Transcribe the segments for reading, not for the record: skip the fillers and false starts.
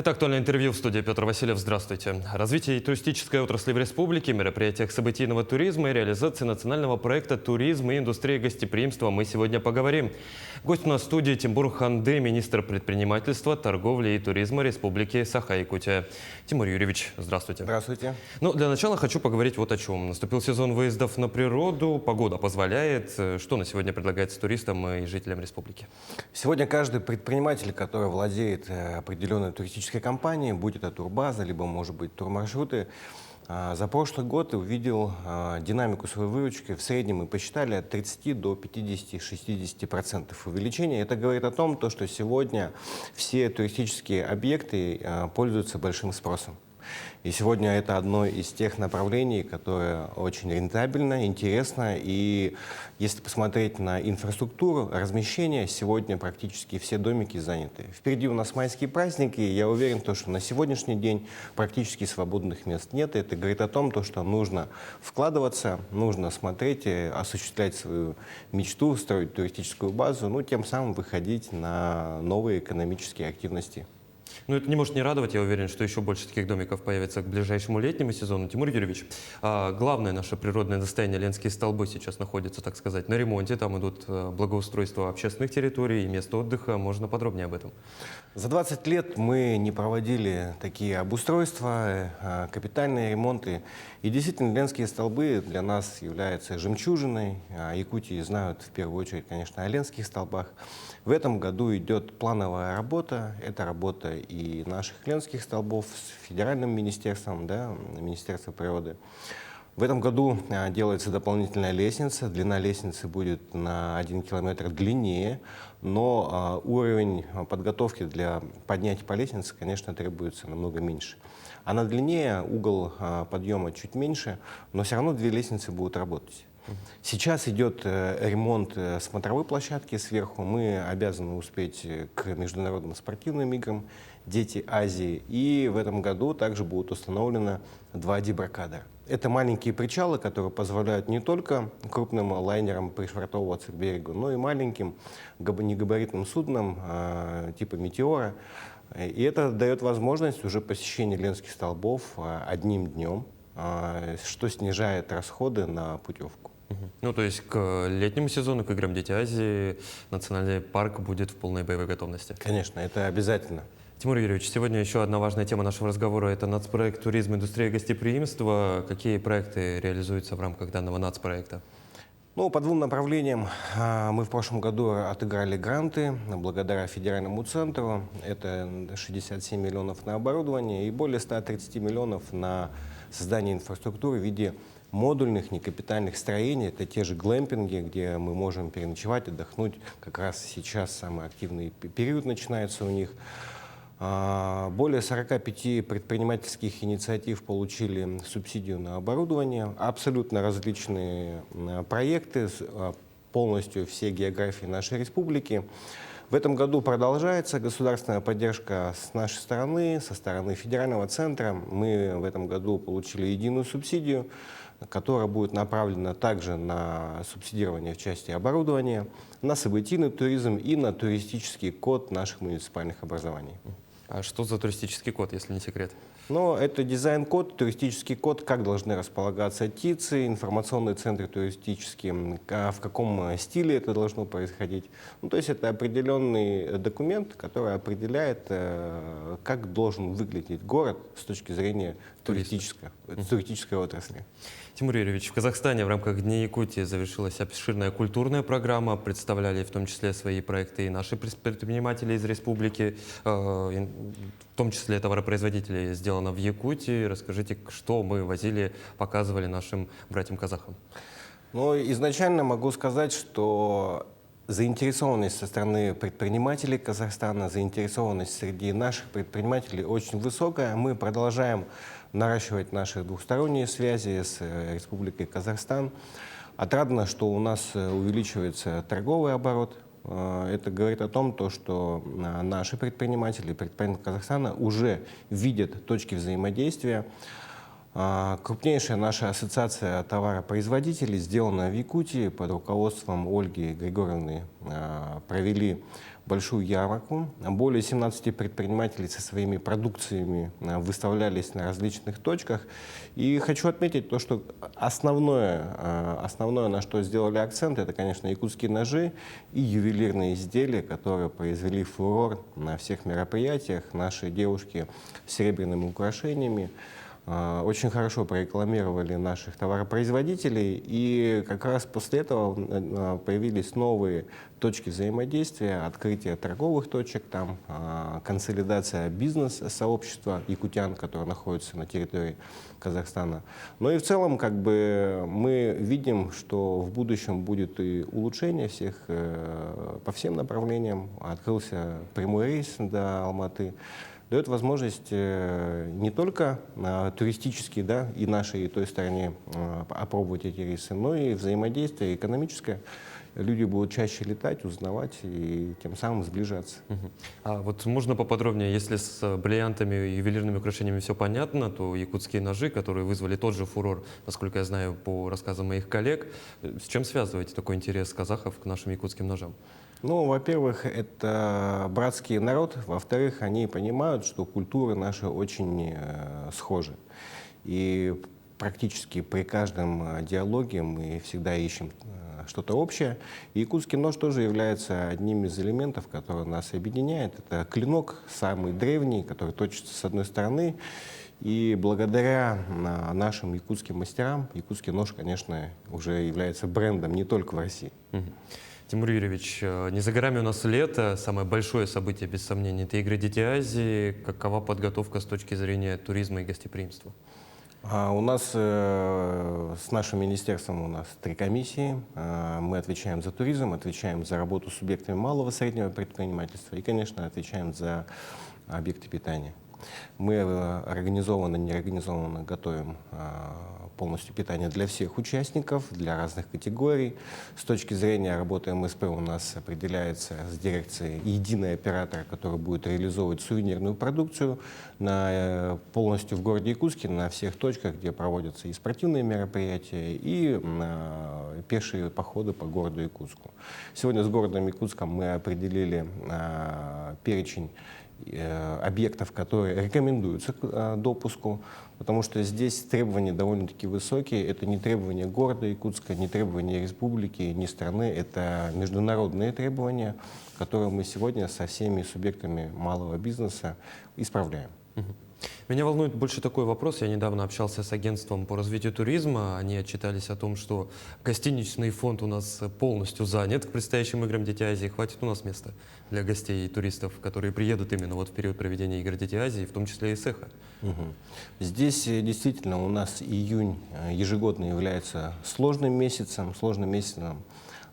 Это актуальное интервью в студии Петр Васильев. Здравствуйте. Развитие туристической отрасли в республике, мероприятиях событийного туризма и реализации национального проекта «Туризм и индустрия гостеприимства» мы сегодня поговорим. Гость у нас в студии Тимур Ханды, министр предпринимательства, торговли и туризма Республики Саха-Якутия. Тимур Юрьевич, здравствуйте. Здравствуйте. Ну, для начала хочу поговорить вот о чем. Наступил сезон выездов на природу, погода позволяет. Что на сегодня предлагается туристам и жителям республики? Сегодня каждый предприниматель, который владеет определенной туристической компанией, будь это турбаза, либо, может быть, турмаршруты, за прошлый год увидел динамику своей выручки. В среднем мы посчитали от 30 до 50-60% увеличения. Это говорит о том, что сегодня все туристические объекты пользуются большим спросом. И сегодня это одно из тех направлений, которое очень рентабельно, интересно. И если посмотреть на инфраструктуру размещения, сегодня практически все домики заняты. Впереди у нас майские праздники, и я уверен, что на сегодняшний день практически свободных мест нет. Это говорит о том, что нужно вкладываться, нужно смотреть, осуществлять свою мечту, строить туристическую базу, тем самым выходить на новые экономические активности. Ну, это не может не радовать. Я уверен, что еще больше таких домиков появится к ближайшему летнему сезону. Тимур Юрьевич, главное наше природное достояние Ленские столбы сейчас находятся, так сказать, на ремонте. Там идут благоустройство общественных территорий и мест отдыха. Можно подробнее об этом? За 20 лет мы не проводили такие обустройства, капитальные ремонты. И действительно, Ленские столбы для нас являются жемчужиной. Якутии знают в первую очередь, конечно, о Ленских столбах. В этом году идет плановая работа. Это работа и наших Ленских столбов с федеральным министерством, Министерством природы. В этом году делается дополнительная лестница. Длина лестницы будет на 1 километр длиннее, но уровень подготовки для поднятия по лестнице, конечно, требуется намного меньше. Она длиннее, угол подъема чуть меньше, но все равно 2 лестницы будут работать. Сейчас идет ремонт смотровой площадки сверху. Мы обязаны успеть к международным спортивным играм «Дети Азии». И в этом году также будут установлены 2 дебаркадера. Это маленькие причалы, которые позволяют не только крупным лайнерам пришвартовываться к берегу, но и маленьким негабаритным суднам типа «Метеора». И это дает возможность уже посещения Ленских столбов одним днем, что снижает расходы на путевку. Ну, то есть к летнему сезону, к играм «Дети Азии» национальный парк будет в полной боевой готовности? Конечно, это обязательно. Тимур Юрьевич, сегодня еще одна важная тема нашего разговора – это нацпроект «Туризм, индустрия гостеприимства». Какие проекты реализуются в рамках данного нацпроекта? По 2 направлениям мы в прошлом году отыграли гранты благодаря федеральному центру. Это 67 миллионов на оборудование и более 130 миллионов на создание инфраструктуры в виде модульных некапитальных строений. Это те же глэмпинги, где мы можем переночевать, отдохнуть. Как раз сейчас самый активный период начинается у них. Более 45 предпринимательских инициатив получили субсидию на оборудование. Абсолютно различные проекты, полностью все географии нашей республики. В этом году продолжается государственная поддержка с нашей стороны, со стороны федерального центра. Мы в этом году получили единую субсидию, которая будет направлена также на субсидирование в части оборудования, на событийный туризм и на туристический код наших муниципальных образований. А что за туристический код, если не секрет? Это дизайн-код, туристический код, как должны располагаться ТИЦы, информационные центры туристические, в каком стиле это должно происходить. То есть это определенный документ, который определяет, как должен выглядеть город с точки зрения туристической отрасли. Тимур Юрьевич, в Казахстане в рамках Дней Якутии завершилась обширная культурная программа. Представляли в том числе свои проекты и наши предприниматели из республики, в том числе товаропроизводители, сделано в Якутии. Расскажите, что мы возили, показывали нашим братьям-казахам. Изначально могу сказать, что заинтересованность со стороны предпринимателей Казахстана, заинтересованность среди наших предпринимателей очень высокая. Мы продолжаем наращивать наши двусторонние связи с Республикой Казахстан. Отрадно, что у нас увеличивается торговый оборот. Это говорит о том, что наши предприниматели Казахстана уже видят точки взаимодействия. Крупнейшая наша ассоциация товаропроизводителей, сделанная в Якутии под руководством Ольги Григорьевны, провели большую ярмарку. Более 17 предпринимателей со своими продукциями выставлялись на различных точках. И хочу отметить то, что основное, на что сделали акцент, это, конечно, якутские ножи и ювелирные изделия, которые произвели фурор на всех мероприятиях. Наши девушки с серебряными украшениями очень хорошо прорекламировали наших товаропроизводителей, и как раз после этого появились новые точки взаимодействия, открытие торговых точек, там, консолидация бизнес-сообщества якутян, которое находится на территории Казахстана. Но и в целом как бы, мы видим, что в будущем будет и улучшение всех по всем направлениям. Открылся прямой рейс до Алматы. Дает возможность не только туристически, да, и нашей, и той стороне опробовать эти рейсы, но и взаимодействие экономическое. Люди будут чаще летать, узнавать и тем самым сближаться. А вот можно поподробнее, если с бриллиантами и ювелирными украшениями все понятно, то якутские ножи, которые вызвали тот же фурор, насколько я знаю по рассказам моих коллег, с чем связываете такой интерес казахов к нашим якутским ножам? Ну, во-первых, это братский народ. Во-вторых, они понимают, что культуры наши очень схожи. И практически при каждом диалоге мы всегда ищем что-то общее. И якутский нож тоже является одним из элементов, который нас объединяет. Это клинок, самый древний, который точится с одной стороны. И благодаря нашим якутским мастерам, якутский нож, конечно, уже является брендом не только в России. Тимур Юрьевич, не за горами у нас лето, самое большое событие, без сомнения, это игры Дети Азии. Какова подготовка с точки зрения туризма и гостеприимства? У нас с нашим министерством у нас 3 комиссии. Мы отвечаем за туризм, отвечаем за работу с субъектами малого и среднего предпринимательства и, конечно, отвечаем за объекты питания. Мы организованно, неорганизованно готовим полностью питание для всех участников, для разных категорий. С точки зрения работы МСП у нас определяется с дирекцией единый оператор, который будет реализовывать сувенирную продукцию полностью в городе Якутске, на всех точках, где проводятся и спортивные мероприятия, и пешие походы по городу Якутску. Сегодня с городом Якутском мы определили перечень объектов, которые рекомендуются к допуску, потому что здесь требования довольно-таки высокие. Это не требования города Якутска, не требования республики, не страны, это международные требования, которые мы сегодня со всеми субъектами малого бизнеса исправляем. Меня волнует больше такой вопрос. Я недавно общался с агентством по развитию туризма. Они отчитались о том, что гостиничный фонд у нас полностью занят к предстоящим играм Дети Азии. Хватит у нас места для гостей и туристов, которые приедут именно вот в период проведения игр Дети Азии, в том числе и с эхо. Здесь действительно у нас июнь ежегодно является сложным месяцем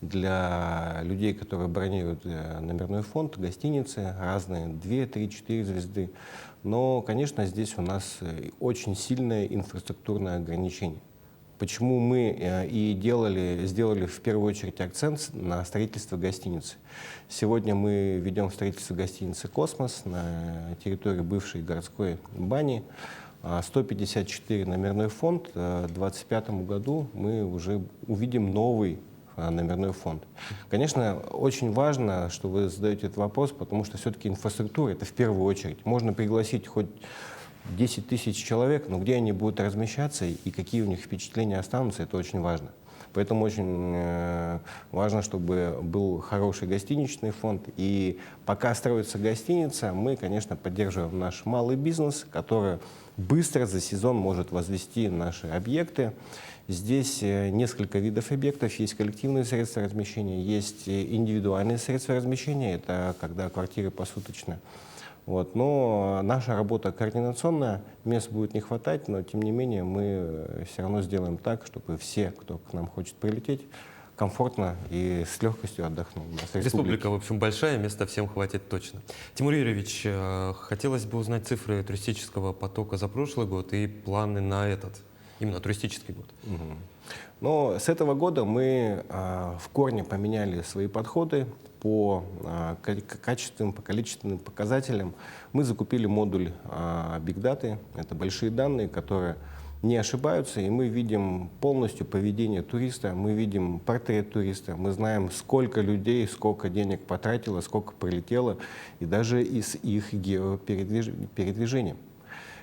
для людей, которые бронируют номерной фонд, гостиницы разные, 2, 3, 4 звезды. Но, конечно, здесь у нас очень сильное инфраструктурное ограничение. Почему мы и сделали в первую очередь акцент на строительство гостиницы. Сегодня мы ведем строительство гостиницы «Космос» на территории бывшей городской бани. 154 номерной фонд. В 2025 году мы уже увидим новый номерной фонд. Конечно, очень важно, что вы задаете этот вопрос, потому что все-таки инфраструктура — это в первую очередь. Можно пригласить хоть 10 тысяч человек, но где они будут размещаться и какие у них впечатления останутся, это очень важно. Поэтому очень важно, чтобы был хороший гостиничный фонд. И пока строится гостиница, мы, конечно, поддерживаем наш малый бизнес, который быстро за сезон может возвести наши объекты. Здесь несколько видов объектов. Есть коллективные средства размещения, есть индивидуальные средства размещения. Это когда квартиры посуточно. Вот. Но наша работа координационная, мест будет не хватать, но тем не менее мы все равно сделаем так, чтобы все, кто к нам хочет прилететь, комфортно и с легкостью отдохнул. Республика, в общем, большая, места всем хватит точно. Тимур Юрьевич, хотелось бы узнать цифры туристического потока за прошлый год и планы на этот, именно туристический год. Но с этого года мы в корне поменяли свои подходы по качественным, по количественным показателям. Мы закупили модуль Big Data. Это большие данные, которые не ошибаются, и мы видим полностью поведение туриста, мы видим портрет туриста, мы знаем, сколько людей, сколько денег потратило, сколько прилетело, и даже из их геопередвижения.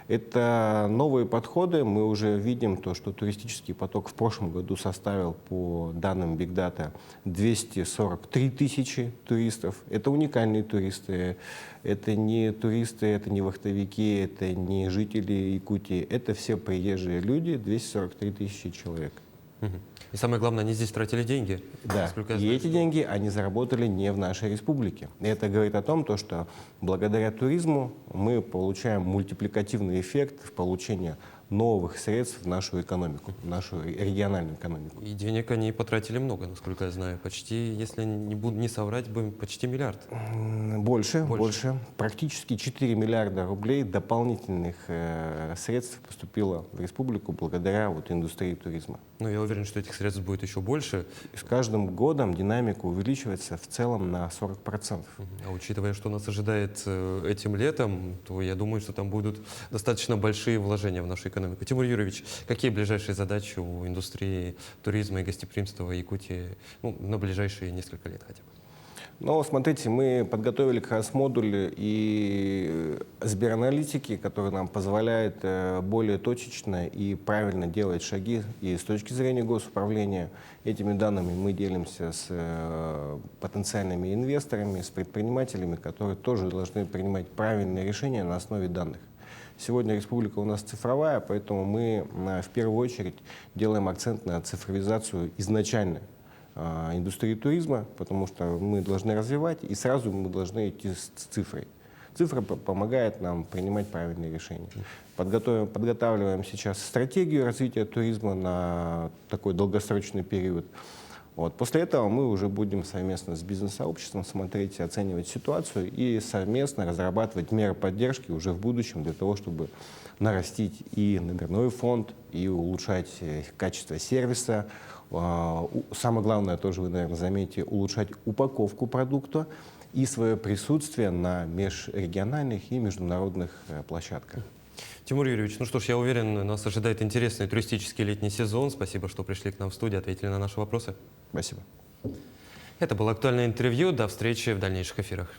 Это новые подходы. Мы уже видим то, что туристический поток в прошлом году составил, по данным Big Data, 243 тысячи туристов. Это уникальные туристы. Это не туристы, это не вахтовики, это не жители Якутии. Это все приезжие люди, 243 тысячи человек. И самое главное, они здесь тратили деньги. Да, Насколько я и знаю, эти деньги они заработали не в нашей республике. И это говорит о том, что благодаря туризму мы получаем мультипликативный эффект в получении новых средств в нашу экономику, в нашу региональную экономику. И денег они потратили много, насколько я знаю. Почти, если не соврать, почти миллиард. Больше. Практически 4 миллиарда рублей дополнительных средств поступило в республику благодаря индустрии туризма. Ну, я уверен, что этих средств будет еще больше. И с каждым годом динамика увеличивается в целом на 40%. А учитывая, что нас ожидает этим летом, то я думаю, что там будут достаточно большие вложения в нашу экономику. Тимур Юрьевич, какие ближайшие задачи у индустрии туризма и гостеприимства в Якутии на ближайшие несколько лет хотя бы? Но смотрите, мы подготовили как раз модуль и Сбераналитики, который нам позволяет более точечно и правильно делать шаги и с точки зрения госуправления. Этими данными мы делимся с потенциальными инвесторами, с предпринимателями, которые тоже должны принимать правильные решения на основе данных. Сегодня республика у нас цифровая, поэтому мы в первую очередь делаем акцент на цифровизацию изначально индустрии туризма, потому что мы должны развивать, и сразу мы должны идти с цифрой. Цифра помогает нам принимать правильные решения. Подготавливаем сейчас стратегию развития туризма на такой долгосрочный период. После этого мы уже будем совместно с бизнес-сообществом смотреть, оценивать ситуацию и совместно разрабатывать меры поддержки уже в будущем для того, чтобы нарастить и номерной фонд, и улучшать качество сервиса. Самое главное, тоже вы, наверное, заметите, улучшать упаковку продукта и свое присутствие на межрегиональных и международных площадках. Тимур Юрьевич, ну что ж, я уверен, нас ожидает интересный туристический летний сезон. Спасибо, что пришли к нам в студию, ответили на наши вопросы. Спасибо. Это было актуальное интервью. До встречи в дальнейших эфирах.